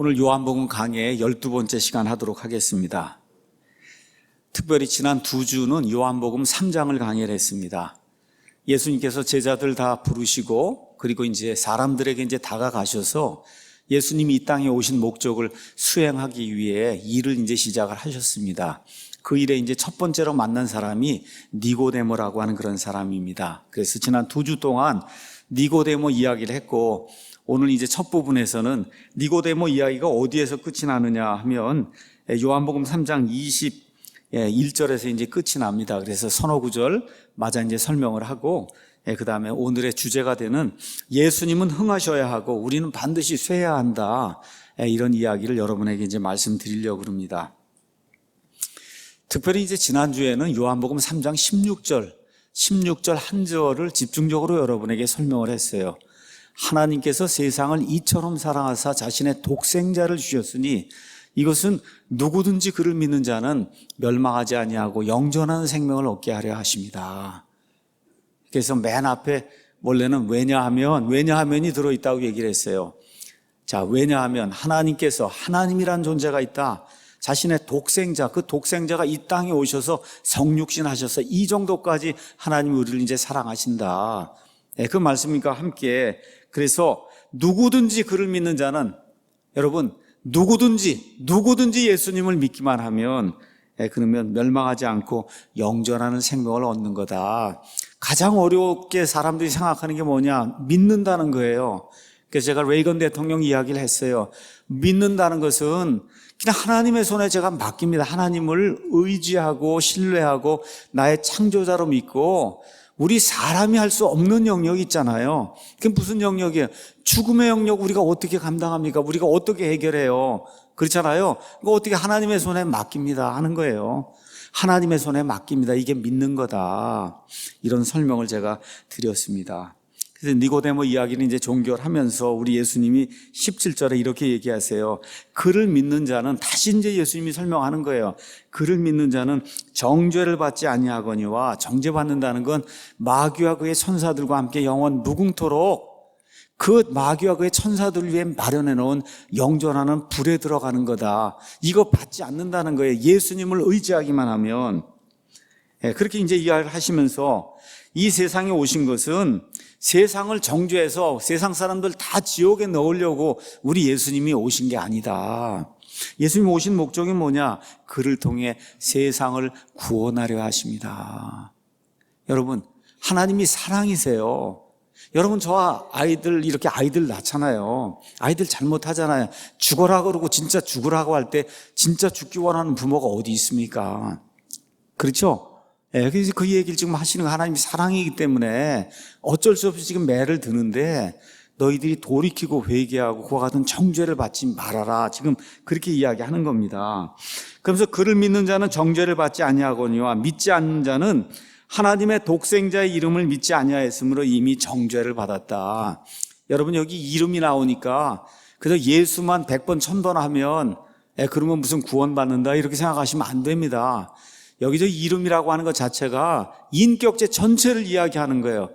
오늘 요한복음 강의 12번째 시간 하도록 하겠습니다. 특별히 지난 2주는 요한복음 3장을 강의를 했습니다. 예수님께서 제자들 다 부르시고 그리고 이제 사람들에게 이제 다가가셔서 예수님이 이 땅에 오신 목적을 수행하기 위해 일을 이제 시작을 하셨습니다. 그 일에 이제 첫 번째로 만난 사람이 니고데모라고 하는 그런 사람입니다. 그래서 지난 2주 동안 니고데모 이야기를 했고, 오늘 이제 첫 부분에서는 니고데모 이야기가 어디에서 끝이 나느냐 하면 요한복음 3장 21절에서 이제 끝이 납니다. 그래서 서너 구절 마저 이제 설명을 하고, 그 다음에 오늘의 주제가 되는 예수님은 흥하셔야 하고 우리는 반드시 쇠야 한다, 이런 이야기를 여러분에게 이제 말씀드리려고 합니다. 특별히 이제 지난주에는 요한복음 3장 16절 한 절을 집중적으로 여러분에게 설명을 했어요. 하나님께서 세상을 이처럼 사랑하사 자신의 독생자를 주셨으니 이것은 누구든지 그를 믿는 자는 멸망하지 아니하고 영존하는 생명을 얻게 하려 하십니다. 그래서 맨 앞에 원래는 왜냐하면이 들어있다고 얘기를 했어요. 자, 왜냐하면 하나님께서, 하나님이란 존재가 있다. 자신의 독생자, 그 독생자가 이 땅에 오셔서 성육신 하셔서 이 정도까지 하나님이 우리를 이제 사랑하신다. 그 말씀과 함께, 그래서 누구든지 그를 믿는 자는, 여러분, 누구든지 예수님을 믿기만 하면, 그러면 멸망하지 않고 영존하는 생명을 얻는 거다. 가장 어렵게 사람들이 생각하는 게 뭐냐? 믿는다는 거예요. 그래서 제가 레이건 대통령 이야기를 했어요. 믿는다는 것은 그냥 하나님의 손에 제가 맡깁니다. 하나님을 의지하고 신뢰하고 나의 창조자로 믿고, 우리 사람이 할 수 없는 영역이 있잖아요. 그게 무슨 영역이에요? 죽음의 영역 우리가 어떻게 감당합니까? 우리가 어떻게 해결해요? 그렇잖아요. 그거 어떻게 하나님의 손에 맡깁니다 하는 거예요. 하나님의 손에 맡깁니다. 이게 믿는 거다. 이런 설명을 제가 드렸습니다. 그래서 니고데모 이야기는 이제 종결하면서 우리 예수님이 17절에 이렇게 얘기하세요. 그를 믿는 자는, 다시 이제 예수님이 설명하는 거예요. 그를 믿는 자는 정죄를 받지 아니하거니와, 정죄받는다는 건 마귀와 그의 천사들과 함께 영원 무궁토록 그 마귀와 그의 천사들을 위해 마련해 놓은 영존하는 불에 들어가는 거다. 이거 받지 않는다는 거예요. 예수님을 의지하기만 하면. 그렇게 이제 이야기를 하시면서 이 세상에 오신 것은 세상을 정죄해서 세상 사람들 다 지옥에 넣으려고 우리 예수님이 오신 게 아니다. 예수님이 오신 목적이 뭐냐? 그를 통해 세상을 구원하려 하십니다. 여러분, 하나님이 사랑이세요. 여러분, 저와 아이들, 이렇게 아이들 낳잖아요. 아이들 잘못하잖아요. 죽어라 그러고 진짜 죽으라고 할 때 진짜 죽기 원하는 부모가 어디 있습니까? 그렇죠? 그래서 그 얘기를 지금 하시는 거, 하나님이 사랑이기 때문에 어쩔 수 없이 지금 매를 드는데 너희들이 돌이키고 회개하고 그와 같은 정죄를 받지 말아라. 지금 그렇게 이야기하는 겁니다. 그러면서 그를 믿는 자는 정죄를 받지 아니하거니와 믿지 않는 자는 하나님의 독생자의 이름을 믿지 아니하였으므로 이미 정죄를 받았다. 여러분, 여기 이름이 나오니까 그래서 예수만 100번 1000번 하면 그러면 무슨 구원받는다 이렇게 생각하시면 안 됩니다. 여기서 이름이라고 하는 것 자체가 인격체 전체를 이야기하는 거예요.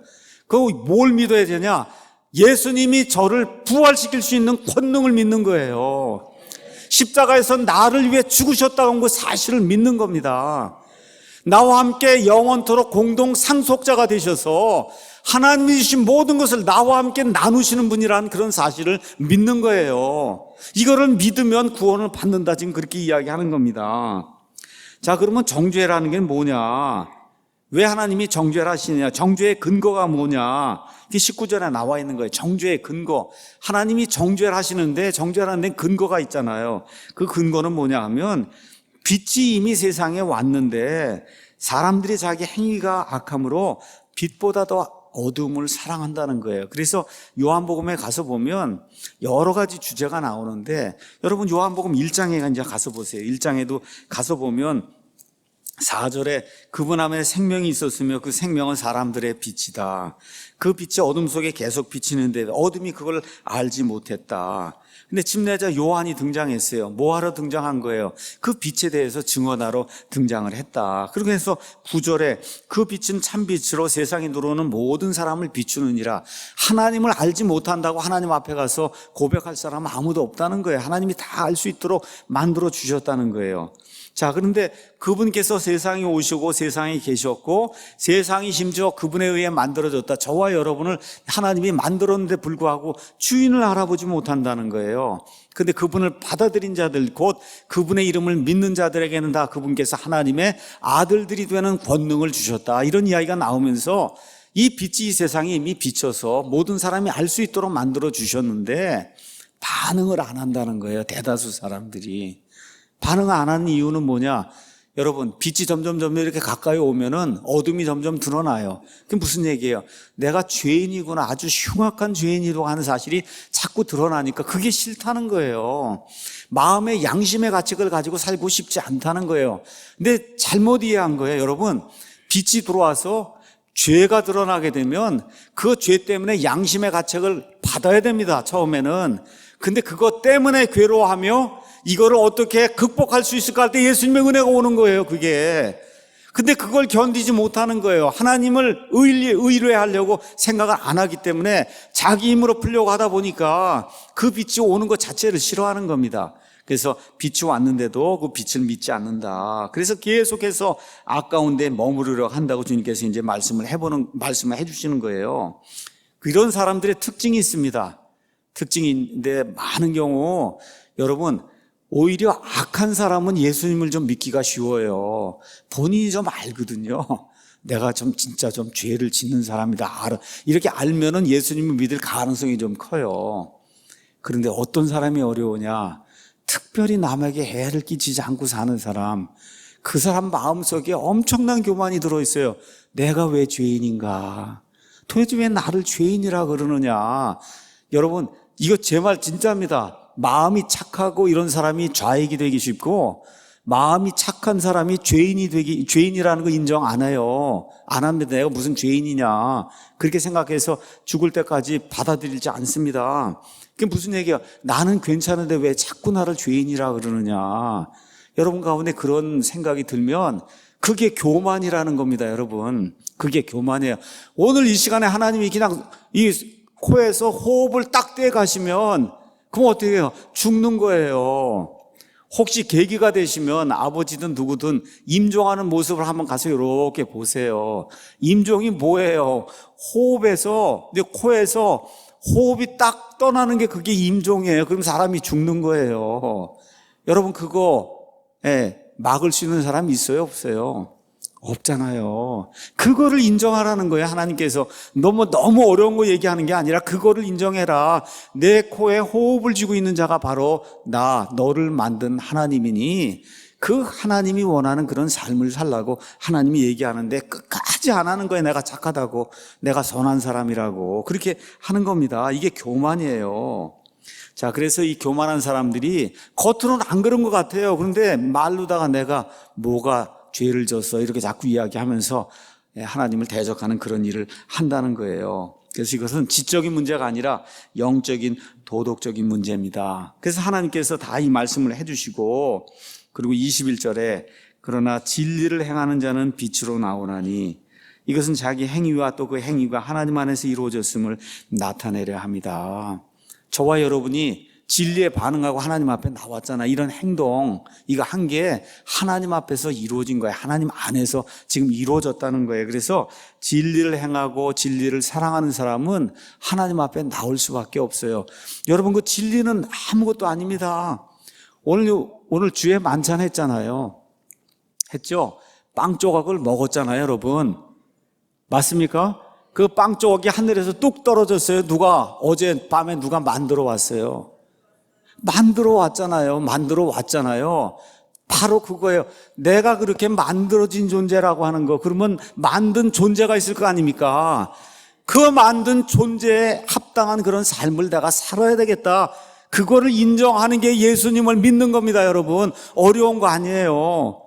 그거 뭘 믿어야 되냐? 예수님이 저를 부활시킬 수 있는 권능을 믿는 거예요. 십자가에서 나를 위해 죽으셨다는 그 사실을 믿는 겁니다. 나와 함께 영원토록 공동 상속자가 되셔서 하나님이 주신 모든 것을 나와 함께 나누시는 분이라는 그런 사실을 믿는 거예요. 이거를 믿으면 구원을 받는다, 지금 그렇게 이야기하는 겁니다. 자, 그러면 정죄라는 게 뭐냐? 왜 하나님이 정죄를 하시느냐? 정죄의 근거가 뭐냐? 이게 19절에 나와 있는 거예요. 정죄의 근거. 하나님이 정죄를 하시는데 정죄라는 데 근거가 있잖아요. 그 근거는 뭐냐 하면 빛이 이미 세상에 왔는데 사람들이 자기 행위가 악함으로 빛보다 더 어둠을 사랑한다는 거예요. 그래서 요한복음에 가서 보면 여러 가지 주제가 나오는데, 여러분 요한복음 1장에 이제 가서 보세요. 1장에도 가서 보면 4절에 그분 안에 생명이 있었으며 그 생명은 사람들의 빛이다. 그 빛이 어둠 속에 계속 비치는데 어둠이 그걸 알지 못했다. 근데 침례자 요한이 등장했어요. 뭐하러 등장한 거예요? 그 빛에 대해서 증언하러 등장을 했다. 그렇게 해서 9절에 그 빛은 참빛으로 세상에 들어오는 모든 사람을 비추느니라. 하나님을 알지 못한다고 하나님 앞에 가서 고백할 사람은 아무도 없다는 거예요. 하나님이 다 알 수 있도록 만들어 주셨다는 거예요. 자, 그런데 그분께서 세상에 오시고 세상에 계셨고 세상이 심지어 그분에 의해 만들어졌다. 저와 여러분을 하나님이 만들었는데 불구하고 주인을 알아보지 못한다는 거예요. 근데 그분을 받아들인 자들, 곧 그분의 이름을 믿는 자들에게는 다 그분께서 하나님의 아들들이 되는 권능을 주셨다. 이런 이야기가 나오면서 이 빛이 이 세상에 이미 비춰서 모든 사람이 알 수 있도록 만들어 주셨는데 반응을 안 한다는 거예요. 대다수 사람들이. 반응 안 하는 이유는 뭐냐? 여러분, 빛이 점점 이렇게 가까이 오면은 어둠이 점점 드러나요. 그게 무슨 얘기예요? 내가 죄인이구나, 아주 흉악한 죄인이라고 하는 사실이 자꾸 드러나니까 그게 싫다는 거예요. 마음의 양심의 가책을 가지고 살고 싶지 않다는 거예요. 근데 잘못 이해한 거예요. 여러분, 빛이 들어와서 죄가 드러나게 되면 그 죄 때문에 양심의 가책을 받아야 됩니다. 처음에는. 근데 그것 때문에 괴로워하며 이거를 어떻게 극복할 수 있을까 할 때 예수님의 은혜가 오는 거예요, 그게. 근데 그걸 견디지 못하는 거예요. 하나님을 의뢰하려고 생각을 안 하기 때문에 자기 힘으로 풀려고 하다 보니까 그 빛이 오는 것 자체를 싫어하는 겁니다. 그래서 빛이 왔는데도 그 빛을 믿지 않는다. 그래서 계속해서 아까운 데 머무르려 한다고 주님께서 이제 말씀을 해주시는 거예요. 이런 사람들의 특징이 있습니다. 특징인데 많은 경우 여러분, 오히려 악한 사람은 예수님을 좀 믿기가 쉬워요. 본인이 좀 알거든요. 내가 진짜 죄를 짓는 사람이다. 알아. 이렇게 알면은 예수님을 믿을 가능성이 좀 커요. 그런데 어떤 사람이 어려우냐? 특별히 남에게 해를 끼치지 않고 사는 사람. 그 사람 마음속에 엄청난 교만이 들어있어요. 내가 왜 죄인인가? 도대체 왜 나를 죄인이라 그러느냐? 여러분, 이거 제 말 진짜입니다. 마음이 착하고 이런 사람이 좌익이 되기 쉽고 마음이 착한 사람이 죄인이라는 거 인정 안 해요. 안 합니다. 내가 무슨 죄인이냐. 그렇게 생각해서 죽을 때까지 받아들이지 않습니다. 그게 무슨 얘기야? 나는 괜찮은데 왜 자꾸 나를 죄인이라 그러느냐. 여러분 가운데 그런 생각이 들면 그게 교만이라는 겁니다, 여러분. 그게 교만이에요. 오늘 이 시간에 하나님이 그냥 이 코에서 호흡을 딱 떼 가시면 그럼 어떻게 해요? 죽는 거예요. 혹시 계기가 되시면 아버지든 누구든 임종하는 모습을 한번 가서 이렇게 보세요. 임종이 뭐예요? 호흡에서, 코에서 호흡이 딱 떠나는 게 그게 임종이에요. 그럼 사람이 죽는 거예요. 여러분 그거 막을 수 있는 사람이 있어요? 없어요? 없잖아요. 그거를 인정하라는 거예요. 하나님께서 너무 어려운 거 얘기하는 게 아니라 그거를 인정해라. 내 코에 호흡을 쥐고 있는 자가 바로 너를 만든 하나님이니 그 하나님이 원하는 그런 삶을 살라고 하나님이 얘기하는데 끝까지 안 하는 거예요. 내가 착하다고, 내가 선한 사람이라고 그렇게 하는 겁니다. 이게 교만이에요. 자, 그래서 이 교만한 사람들이 겉으로는 안 그런 것 같아요. 그런데 말로다가 내가 뭐가 죄를 졌어 이렇게 자꾸 이야기하면서 하나님을 대적하는 그런 일을 한다는 거예요. 그래서 이것은 지적인 문제가 아니라 영적인 도덕적인 문제입니다. 그래서 하나님께서 다 이 말씀을 해주시고 그리고 21절에 그러나 진리를 행하는 자는 빛으로 나오나니 이것은 자기 행위와 또 그 행위가 하나님 안에서 이루어졌음을 나타내려 합니다. 저와 여러분이 진리에 반응하고 하나님 앞에 나왔잖아. 이런 행동, 이거 한 게 하나님 앞에서 이루어진 거예요. 하나님 안에서 지금 이루어졌다는 거예요. 그래서 진리를 행하고 진리를 사랑하는 사람은 하나님 앞에 나올 수밖에 없어요. 여러분 그 진리는 아무것도 아닙니다. 오늘 주에 만찬 했잖아요. 했죠? 빵 조각을 먹었잖아요, 여러분. 맞습니까? 그 빵 조각이 하늘에서 뚝 떨어졌어요. 어젯밤에 누가 만들어 왔어요. 만들어 왔잖아요. 바로 그거예요. 내가 그렇게 만들어진 존재라고 하는 거. 그러면 만든 존재가 있을 거 아닙니까? 그 만든 존재에 합당한 그런 삶을 내가 살아야 되겠다. 그거를 인정하는 게 예수님을 믿는 겁니다, 여러분. 어려운 거 아니에요.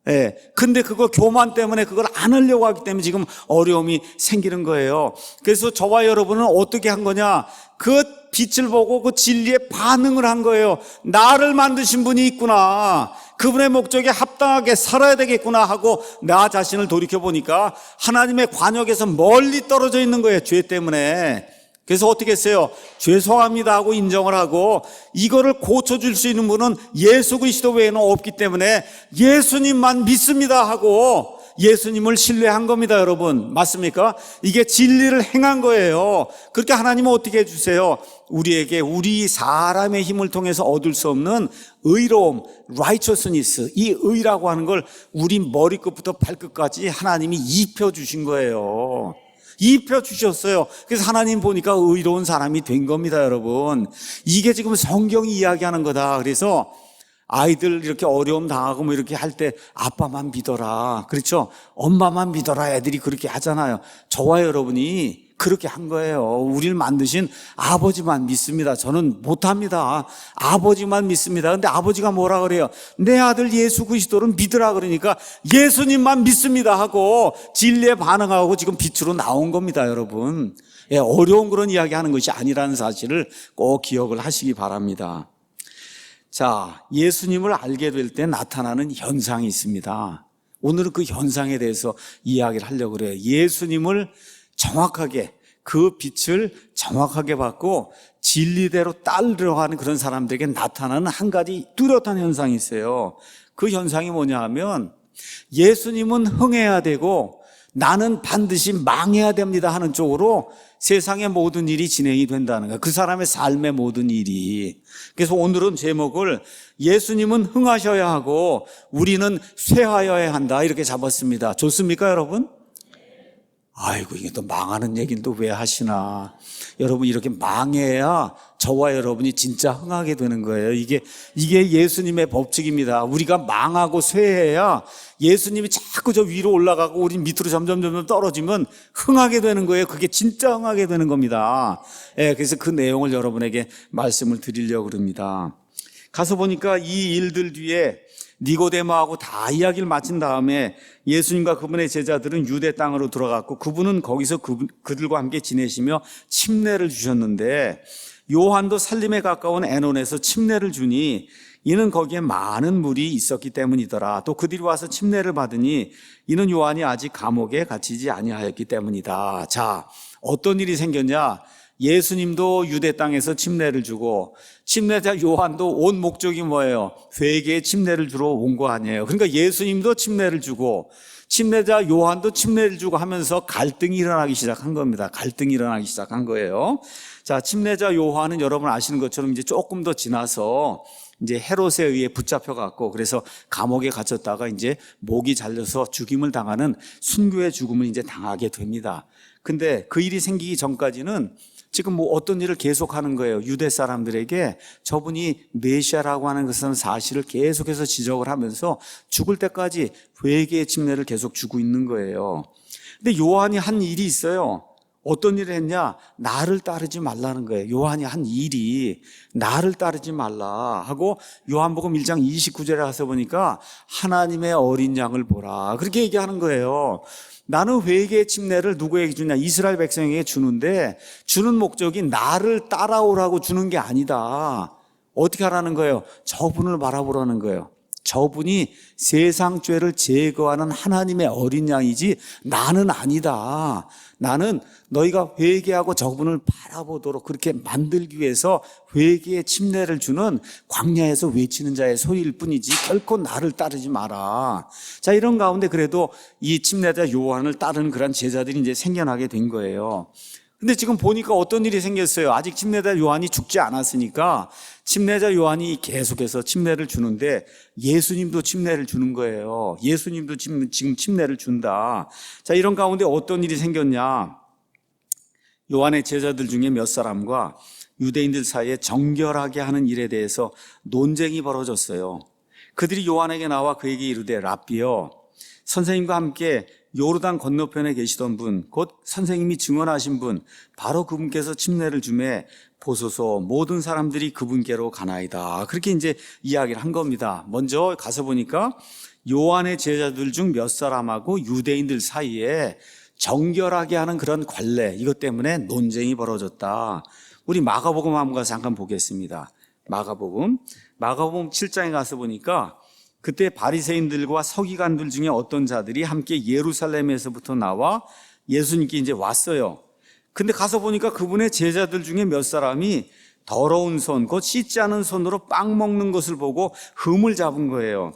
예. 근데 그거 교만 때문에 그걸 안 하려고 하기 때문에 지금 어려움이 생기는 거예요. 그래서 저와 여러분은 어떻게 한 거냐? 그 빛을 보고 그 진리에 반응을 한 거예요. 나를 만드신 분이 있구나. 그분의 목적에 합당하게 살아야 되겠구나 하고 나 자신을 돌이켜 보니까 하나님의 관역에서 멀리 떨어져 있는 거예요. 죄 때문에. 그래서 어떻게 했어요? 죄송합니다 하고 인정을 하고 이거를 고쳐줄 수 있는 분은 예수 그리스도 외에는 없기 때문에 예수님만 믿습니다 하고 예수님을 신뢰한 겁니다, 여러분. 맞습니까? 이게 진리를 행한 거예요. 그렇게 하나님은 어떻게 해주세요? 우리에게 우리 사람의 힘을 통해서 얻을 수 없는 의로움, righteousness, 이 의라고 하는 걸 우리 머리끝부터 발끝까지 하나님이 입혀주신 거예요. 입혀주셨어요. 그래서 하나님 보니까 의로운 사람이 된 겁니다, 여러분. 이게 지금 성경이 이야기하는 거다. 그래서 아이들 이렇게 어려움 당하고 뭐 이렇게 할 때 아빠만 믿어라. 그렇죠? 엄마만 믿어라. 애들이 그렇게 하잖아요. 저와 여러분이 그렇게 한 거예요. 우리를 만드신 아버지만 믿습니다. 저는 못합니다. 아버지만 믿습니다. 근데 아버지가 뭐라 그래요? 내 아들 예수 그리스도를 믿으라 그러니까 예수님만 믿습니다 하고 진리에 반응하고 지금 빛으로 나온 겁니다, 여러분. 예, 어려운 그런 이야기 하는 것이 아니라는 사실을 꼭 기억을 하시기 바랍니다. 자, 예수님을 알게 될 때 나타나는 현상이 있습니다. 오늘은 그 현상에 대해서 이야기를 하려고 그래요. 예수님을 정확하게, 그 빛을 정확하게 받고 진리대로 따르려고 그런 사람들에게 나타나는 한 가지 뚜렷한 현상이 있어요. 그 현상이 뭐냐 하면 예수님은 흥해야 되고 나는 반드시 망해야 됩니다 하는 쪽으로 세상의 모든 일이 진행이 된다는 거예요. 그 사람의 삶의 모든 일이. 그래서 오늘은 제목을 예수님은 흥하셔야 하고 우리는 쇠하여야 한다 이렇게 잡았습니다. 좋습니까, 여러분? 아이고, 이게 또 망하는 얘기는 또 왜 하시나. 여러분, 이렇게 망해야 저와 여러분이 진짜 흥하게 되는 거예요. 이게 예수님의 법칙입니다. 우리가 망하고 쇠해야 예수님이 자꾸 저 위로 올라가고 우리 밑으로 점점 떨어지면 흥하게 되는 거예요. 그게 진짜 흥하게 되는 겁니다. 예, 그래서 그 내용을 여러분에게 말씀을 드리려고 합니다. 가서 보니까 이 일들 뒤에 니고데모하고 다 이야기를 마친 다음에 예수님과 그분의 제자들은 유대 땅으로 들어갔고 그분은 거기서 그들과 함께 지내시며 침례를 주셨는데 요한도 살림에 가까운 에논에서 침례를 주니 이는 거기에 많은 물이 있었기 때문이더라. 또 그들이 와서 침례를 받으니 이는 요한이 아직 감옥에 갇히지 아니하였기 때문이다. 자, 어떤 일이 생겼냐? 예수님도 유대 땅에서 침례를 주고 침례자 요한도 온 목적이 뭐예요? 회개의 침례를 주러 온 거 아니에요. 그러니까 예수님도 침례를 주고 침례자 요한도 침례를 주고 하면서 갈등이 일어나기 시작한 겁니다. 갈등이 일어나기 시작한 거예요. 자, 침례자 요한은 여러분 아시는 것처럼 이제 조금 더 지나서 이제 헤롯에 의해 붙잡혀갖고 그래서 감옥에 갇혔다가 이제 목이 잘려서 죽임을 당하는 순교의 죽음을 이제 당하게 됩니다. 근데 그 일이 생기기 전까지는 지금 뭐 어떤 일을 계속하는 거예요. 유대 사람들에게 저분이 메시아라고 하는 것은 사실을 계속해서 지적을 하면서 죽을 때까지 회개의 침례를 계속 주고 있는 거예요. 근데 요한이 한 일이 있어요. 어떤 일을 했냐? 나를 따르지 말라는 거예요. 요한이 한 일이 나를 따르지 말라 하고 요한복음 1장 29절에 가서 보니까 하나님의 어린 양을 보라 그렇게 얘기하는 거예요. 나는 회개의 침례를 누구에게 주냐? 이스라엘 백성에게 주는데 주는 목적이 나를 따라오라고 주는 게 아니다. 어떻게 하라는 거예요? 저분을 바라보라는 거예요. 저분이 세상 죄를 제거하는 하나님의 어린 양이지 나는 아니다. 나는 너희가 회개하고 저분을 바라보도록 그렇게 만들기 위해서 회개의 침례를 주는 광야에서 외치는 자의 소리일 뿐이지 결코 나를 따르지 마라. 자, 이런 가운데 그래도 이 침례자 요한을 따르는 그런 제자들이 이제 생겨나게 된 거예요. 근데 지금 보니까 어떤 일이 생겼어요. 아직 침례자 요한이 죽지 않았으니까 침례자 요한이 계속해서 침례를 주는데 예수님도 침례를 주는 거예요. 예수님도 지금 침례를 준다. 자, 이런 가운데 어떤 일이 생겼냐? 요한의 제자들 중에 몇 사람과 유대인들 사이에 정결하게 하는 일에 대해서 논쟁이 벌어졌어요. 그들이 요한에게 나와 그에게 이르되 랍비여, 선생님과 함께 요르단 건너편에 계시던 분, 곧 선생님이 증언하신 분, 바로 그분께서 침례를 주매 보소서 모든 사람들이 그분께로 가나이다. 그렇게 이제 이야기를 한 겁니다. 먼저 가서 보니까 요한의 제자들 중 몇 사람하고 유대인들 사이에 정결하게 하는 그런 관례, 이것 때문에 논쟁이 벌어졌다. 우리 마가복음 한번 가서 잠깐 보겠습니다. 마가복음 7장에 가서 보니까 그때 바리새인들과 서기관들 중에 어떤 자들이 함께 예루살렘에서부터 나와 예수님께 이제 왔어요. 근데 가서 보니까 그분의 제자들 중에 몇 사람이 더러운 손, 곧 씻지 않은 손으로 빵 먹는 것을 보고 흠을 잡은 거예요.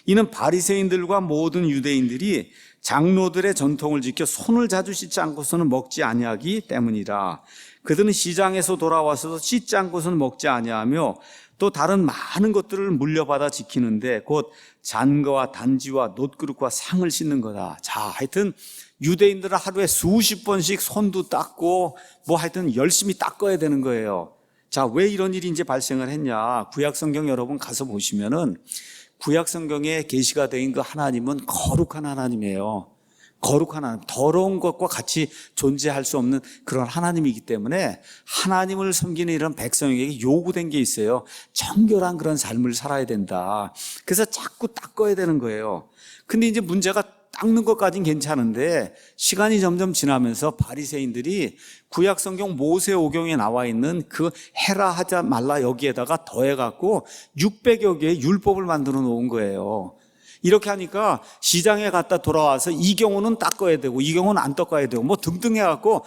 이는 바리새인들과 모든 유대인들이 장로들의 전통을 지켜 손을 자주 씻지 않고서는 먹지 아니하기 때문이라. 그들은 시장에서 돌아와서도 씻지 않고서는 먹지 아니하며 또 다른 많은 것들을 물려받아 지키는데 곧 잔거와 단지와 놋그릇과 상을 씻는 거다. 자, 하여튼 유대인들은 하루에 수십 번씩 손도 닦고 하여튼 열심히 닦아야 되는 거예요. 자, 왜 이런 일이 이제 발생을 했냐? 구약성경 여러분 가서 보시면은 구약성경에 계시가 된 그 하나님은 거룩한 하나님이에요. 거룩한 하나님, 더러운 것과 같이 존재할 수 없는 그런 하나님이기 때문에 하나님을 섬기는 이런 백성에게 요구된 게 있어요. 정결한 그런 삶을 살아야 된다. 그래서 자꾸 닦아야 되는 거예요. 근데 이제 문제가 닦는 것까지는 괜찮은데 시간이 점점 지나면서 바리새인들이 구약성경 모세오경에 나와 있는 그 해라 하자 말라 여기에다가 더해갖고 600여 개의 율법을 만들어 놓은 거예요. 이렇게 하니까 시장에 갔다 돌아와서 이 경우는 닦아야 되고 이 경우는 안 닦아야 되고 등등 해갖고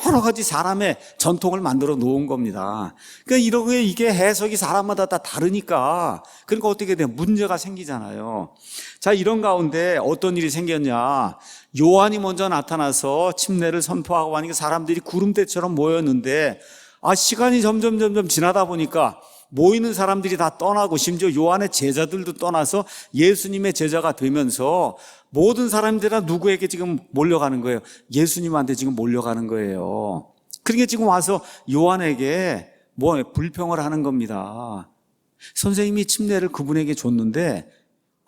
여러 가지 사람의 전통을 만들어 놓은 겁니다. 그러니까 이렇게 이게 해석이 사람마다 다 다르니까 그러니까 어떻게 돼요? 문제가 생기잖아요. 자, 이런 가운데 어떤 일이 생겼냐? 요한이 먼저 나타나서 침례를 선포하고 하니까 사람들이 구름대처럼 모였는데 시간이 점점 지나다 보니까 모이는 사람들이 다 떠나고 심지어 요한의 제자들도 떠나서 예수님의 제자가 되면서 모든 사람들이 다 누구에게 지금 몰려가는 거예요? 예수님한테 지금 몰려가는 거예요. 그러니까 지금 와서 요한에게 불평을 하는 겁니다. 선생님이 침례를 그분에게 줬는데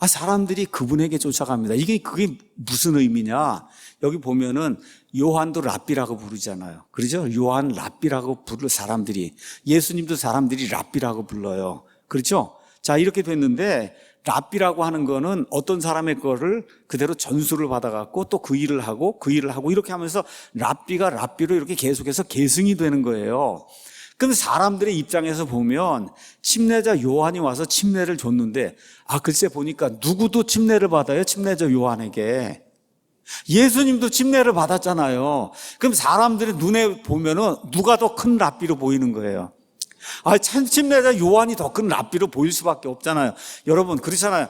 사람들이 그분에게 쫓아갑니다. 그게 무슨 의미냐? 여기 보면은 요한도 랍비라고 부르잖아요. 그렇죠? 요한 랍비라고 부를 사람들이, 예수님도 사람들이 랍비라고 불러요. 그렇죠? 자, 이렇게 됐는데 랍비라고 하는 거는 어떤 사람의 거를 그대로 전수를 받아갖고 또 그 일을 하고 이렇게 하면서 랍비가 랍비로 이렇게 계속해서 계승이 되는 거예요. 그런데 사람들의 입장에서 보면 침례자 요한이 와서 침례를 줬는데 글쎄 보니까 누구도 침례를 받아요. 침례자 요한에게. 예수님도 침례를 받았잖아요. 그럼 사람들의 눈에 보면은 누가 더 큰 랍비로 보이는 거예요. 침례자 요한이 더 큰 랍비로 보일 수밖에 없잖아요. 여러분 그렇잖아요.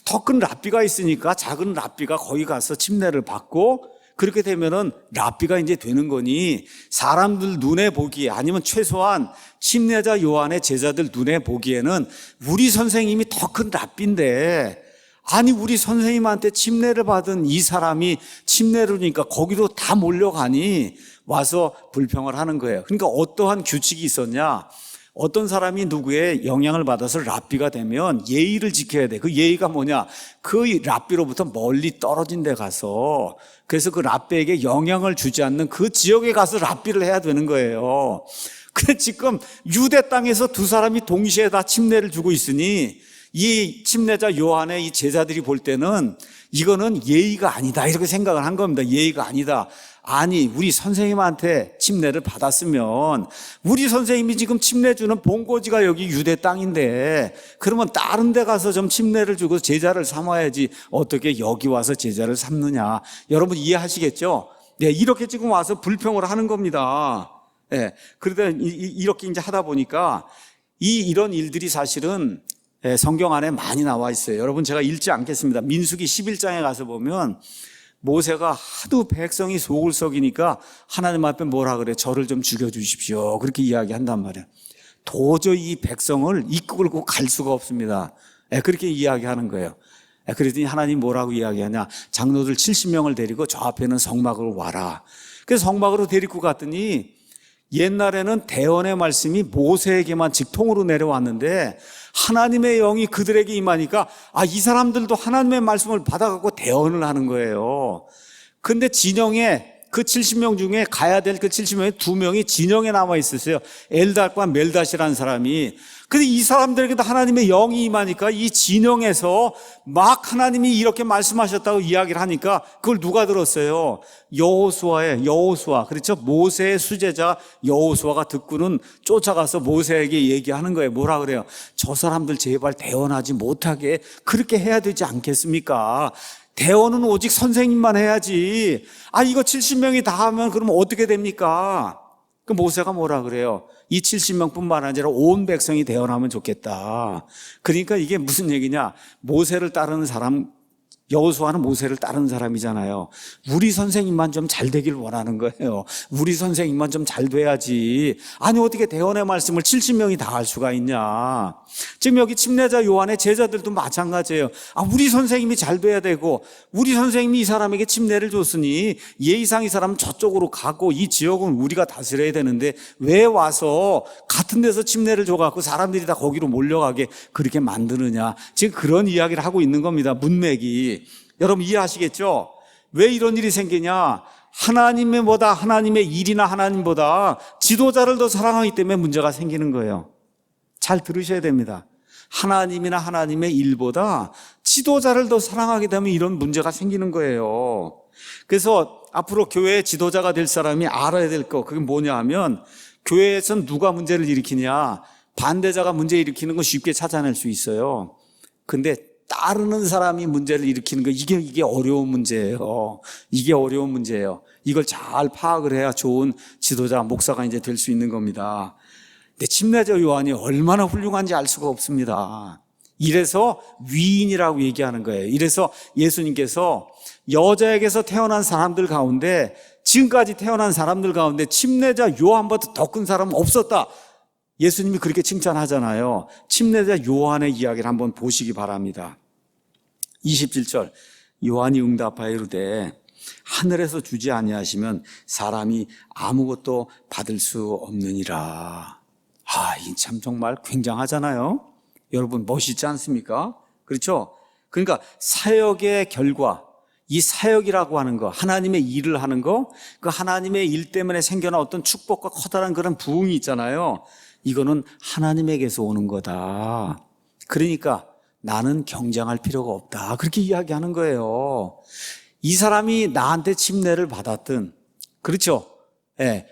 더 큰 랍비가 있으니까 작은 랍비가 거기 가서 침례를 받고 그렇게 되면은 랍비가 이제 되는 거니 사람들 눈에 보기에 아니면 최소한 침례자 요한의 제자들 눈에 보기에는 우리 선생님이 더 큰 랍비인데 우리 선생님한테 침례를 받은 이 사람이 침례를 주니까 거기로 다 몰려가니 와서 불평을 하는 거예요. 그러니까 어떠한 규칙이 있었냐? 어떤 사람이 누구의 영향을 받아서 랍비가 되면 예의를 지켜야 돼. 그 예의가 뭐냐? 그 랍비로부터 멀리 떨어진 데 가서 그래서 그 랍비에게 영향을 주지 않는 그 지역에 가서 랍비를 해야 되는 거예요. 근데 지금 유대 땅에서 두 사람이 동시에 다 침례를 주고 있으니 이 침례자 요한의 이 제자들이 볼 때는 이거는 예의가 아니다 이렇게 생각을 한 겁니다. 예의가 아니다. 우리 선생님한테 침례를 받았으면 우리 선생님이 지금 침례 주는 본고지가 여기 유대 땅인데 그러면 다른 데 가서 좀 침례를 주고 제자를 삼아야지 어떻게 여기 와서 제자를 삼느냐. 여러분 이해하시겠죠? 네, 이렇게 지금 와서 불평을 하는 겁니다. 네, 그러다 이렇게 이제 하다 보니까 이런 일들이 사실은 성경 안에 많이 나와 있어요. 여러분 제가 읽지 않겠습니다. 민수기 11장에 가서 보면 모세가 하도 백성이 속을 썩이니까 하나님 앞에 뭐라 그래? 저를 좀 죽여주십시오. 그렇게 이야기한단 말이에요. 도저히 이 백성을 이끌고 갈 수가 없습니다. 그렇게 이야기하는 거예요. 그랬더니 하나님 뭐라고 이야기하냐? 장로들 70명을 데리고 저 앞에는 성막으로 와라. 그래서 성막으로 데리고 갔더니 옛날에는 대언의 말씀이 모세에게만 직통으로 내려왔는데 하나님의 영이 그들에게 임하니까 이 사람들도 하나님의 말씀을 받아갖고 대언을 하는 거예요. 근데 진영에 그 70명 중에 가야 될 그 70명에 2명이 진영에 남아 있었어요. 엘닷과 멜닷이라는 사람이. 근데 이 사람들에게도 하나님의 영이 임하니까 이 진영에서 막 하나님이 이렇게 말씀하셨다고 이야기를 하니까 그걸 누가 들었어요? 여호수아. 그렇죠? 모세의 수제자 여호수아가 듣고는 쫓아가서 모세에게 얘기하는 거예요. 뭐라 그래요? 저 사람들 제발 대언하지 못하게 그렇게 해야 되지 않겠습니까? 대언은 오직 선생님만 해야지. 이거 70명이 다 하면 그러면 어떻게 됩니까? 그 모세가 뭐라 그래요? 이 70명뿐만 아니라 온 백성이 대언하면 좋겠다. 그러니까 이게 무슨 얘기냐? 모세를 따르는 사람, 여호수아는 모세를 따르는 사람이잖아요. 우리 선생님만 좀 잘 되길 원하는 거예요. 우리 선생님만 좀 잘 돼야지. 아니 어떻게 대언의 말씀을 70명이 다 할 수가 있냐. 지금 여기 침례자 요한의 제자들도 마찬가지예요. 우리 선생님이 잘 돼야 되고 우리 선생님이 이 사람에게 침례를 줬으니 예의상 이 사람은 저쪽으로 가고 이 지역은 우리가 다스려야 되는데 왜 와서 같은 데서 침례를 줘갖고 사람들이 다 거기로 몰려가게 그렇게 만드느냐. 지금 그런 이야기를 하고 있는 겁니다. 문맥이. 여러분 이해하시겠죠? 왜 이런 일이 생기냐? 하나님의 일이나 하나님보다 지도자를 더 사랑하기 때문에 문제가 생기는 거예요. 잘 들으셔야 됩니다. 하나님이나 하나님의 일보다 지도자를 더 사랑하게 되면 이런 문제가 생기는 거예요. 그래서 앞으로 교회의 지도자가 될 사람이 알아야 될 거, 그게 뭐냐 하면 교회에서는 누가 문제를 일으키냐? 반대자가 문제 일으키는 거 쉽게 찾아낼 수 있어요. 근데 따르는 사람이 문제를 일으키는 거, 이게 어려운 문제예요. 이게 어려운 문제예요. 이걸 잘 파악을 해야 좋은 지도자, 목사가 이제 될 수 있는 겁니다. 근데 침례자 요한이 얼마나 훌륭한지 알 수가 없습니다. 이래서 위인이라고 얘기하는 거예요. 이래서 예수님께서 여자에게서 태어난 사람들 가운데, 지금까지 태어난 사람들 가운데 침례자 요한보다 더 큰 사람은 없었다. 예수님이 그렇게 칭찬하잖아요. 침례자 요한의 이야기를 한번 보시기 바랍니다. 27절, 요한이 응답하여 이르되 하늘에서 주지 아니하시면 사람이 아무것도 받을 수 없느니라. 이 참 정말 굉장하잖아요. 여러분 멋있지 않습니까? 그렇죠? 그러니까 사역의 결과, 이 사역이라고 하는 거, 하나님의 일을 하는 거, 그 하나님의 일 때문에 생겨난 어떤 축복과 커다란 그런 부흥이 있잖아요. 이거는 하나님에게서 오는 거다. 그러니까 나는 경쟁할 필요가 없다. 그렇게 이야기하는 거예요. 이 사람이 나한테 침례를 받았든, 그렇죠?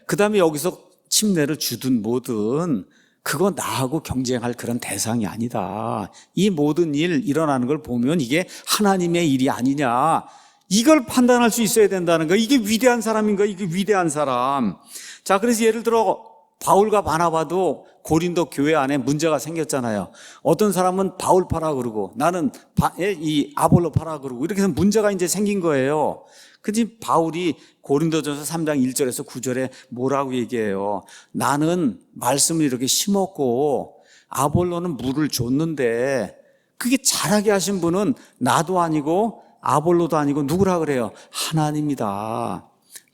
그 다음에 여기서 침례를 주든 뭐든, 그거 나하고 경쟁할 그런 대상이 아니다. 이 모든 일 일어나는 걸 보면 이게 하나님의 일이 아니냐. 이걸 판단할 수 있어야 된다는 거예요. 이게 위대한 사람인가? 이게 위대한 사람. 자, 그래서 예를 들어 바울과 바나바도 고린도 교회 안에 문제가 생겼잖아요. 어떤 사람은 바울 파라 그러고 나는 이 아볼로 파라 그러고 이렇게 해서 문제가 이제 생긴 거예요. 그지 바울이 고린도전서 3장 1절에서 9절에 뭐라고 얘기해요? 나는 말씀을 이렇게 심었고 아볼로는 물을 줬는데 그게 자라게 하신 분은 나도 아니고 아볼로도 아니고 누구라 그래요? 하나님이다.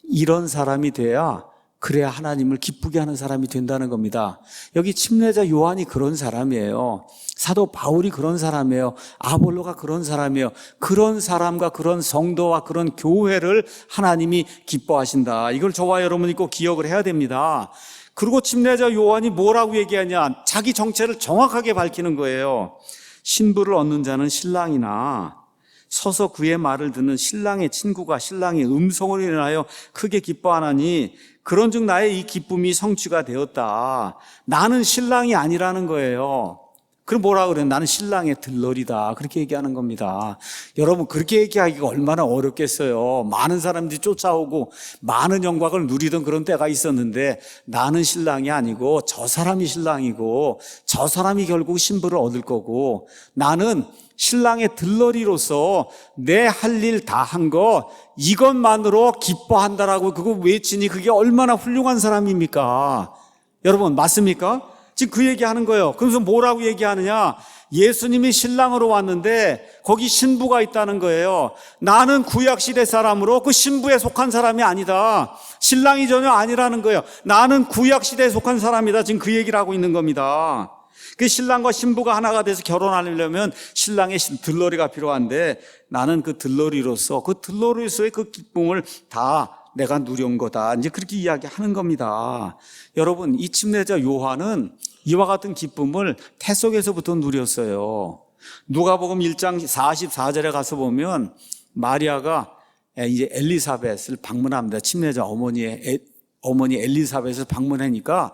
이런 사람이 돼야 그래야 하나님을 기쁘게 하는 사람이 된다는 겁니다. 여기 침례자 요한이 그런 사람이에요. 사도 바울이 그런 사람이에요. 아볼로가 그런 사람이에요. 그런 사람과 그런 성도와 그런 교회를 하나님이 기뻐하신다. 이걸 저와 여러분이 꼭 기억을 해야 됩니다. 그리고 침례자 요한이 뭐라고 얘기하냐? 자기 정체를 정확하게 밝히는 거예요. 신부를 얻는 자는 신랑이나 서서 그의 말을 듣는 신랑의 친구가 신랑의 음성을 인하여 크게 기뻐하나니 그런즉 나의 이 기쁨이 성취가 되었다. 나는 신랑이 아니라는 거예요. 그럼 뭐라 그래요? 나는 신랑의 들러리다. 그렇게 얘기하는 겁니다. 여러분 그렇게 얘기하기가 얼마나 어렵겠어요. 많은 사람들이 쫓아오고 많은 영광을 누리던 그런 때가 있었는데 나는 신랑이 아니고 저 사람이 신랑이고 저 사람이 결국 신부를 얻을 거고 나는 신랑의 들러리로서 내 할 일 다 한 거 이것만으로 기뻐한다라고 그거 외치니 그게 얼마나 훌륭한 사람입니까? 여러분 맞습니까? 지금 그 얘기하는 거예요. 그래서 뭐라고 얘기하느냐? 예수님이 신랑으로 왔는데 거기 신부가 있다는 거예요. 나는 구약시대 사람으로 그 신부에 속한 사람이 아니다. 신랑이 전혀 아니라는 거예요. 나는 구약시대에 속한 사람이다. 지금 그 얘기를 하고 있는 겁니다. 그 신랑과 신부가 하나가 돼서 결혼하려면 신랑의 들러리가 필요한데 나는 그 들러리로서의 그 기쁨을 다 내가 누려온 거다. 이제 그렇게 이야기하는 겁니다. 여러분, 이 침례자 요한은 이와 같은 기쁨을 태 속에서부터 누렸어요. 누가복음 1장 44절에 가서 보면 마리아가 이제 엘리사벳을 방문합니다. 침례자 어머니 엘리사벳을 방문하니까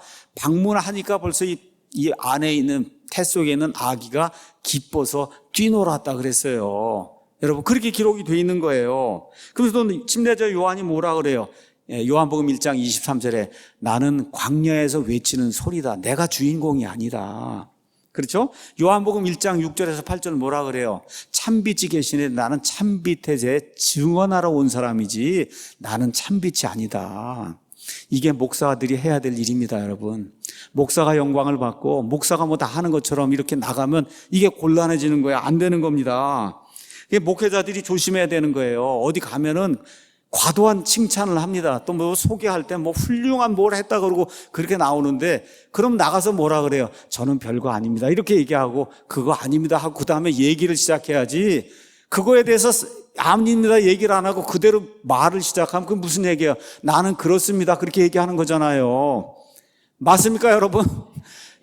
벌써 이 안에 있는 태 속에 있는 아기가 기뻐서 뛰놀았다 그랬어요. 여러분, 그렇게 기록이 되어 있는 거예요. 그래서 또 침례자 요한이 뭐라 그래요? 요한복음 1장 23절에 나는 광야에서 외치는 소리다. 내가 주인공이 아니다. 그렇죠? 요한복음 1장 6절에서 8절 뭐라 그래요? 참빛이 계시네. 나는 참빛에 증언하러 온 사람이지 나는 참빛이 아니다. 이게 목사들이 해야 될 일입니다, 여러분. 목사가 영광을 받고 목사가 뭐 다 하는 것처럼 이렇게 나가면 이게 곤란해지는 거예요. 안 되는 겁니다. 이게 목회자들이 조심해야 되는 거예요. 어디 가면은 과도한 칭찬을 합니다. 또 뭐 소개할 때 뭐 훌륭한 뭘 했다 그러고 그렇게 나오는데 그럼 나가서 뭐라 그래요? 저는 별거 아닙니다. 이렇게 얘기하고 그거 아닙니다 하고 그 다음에 얘기를 시작해야지. 그거에 대해서 아닙니다 얘기를 안 하고 그대로 말을 시작하면 그게 무슨 얘기예요? 나는 그렇습니다. 그렇게 얘기하는 거잖아요. 맞습니까, 여러분?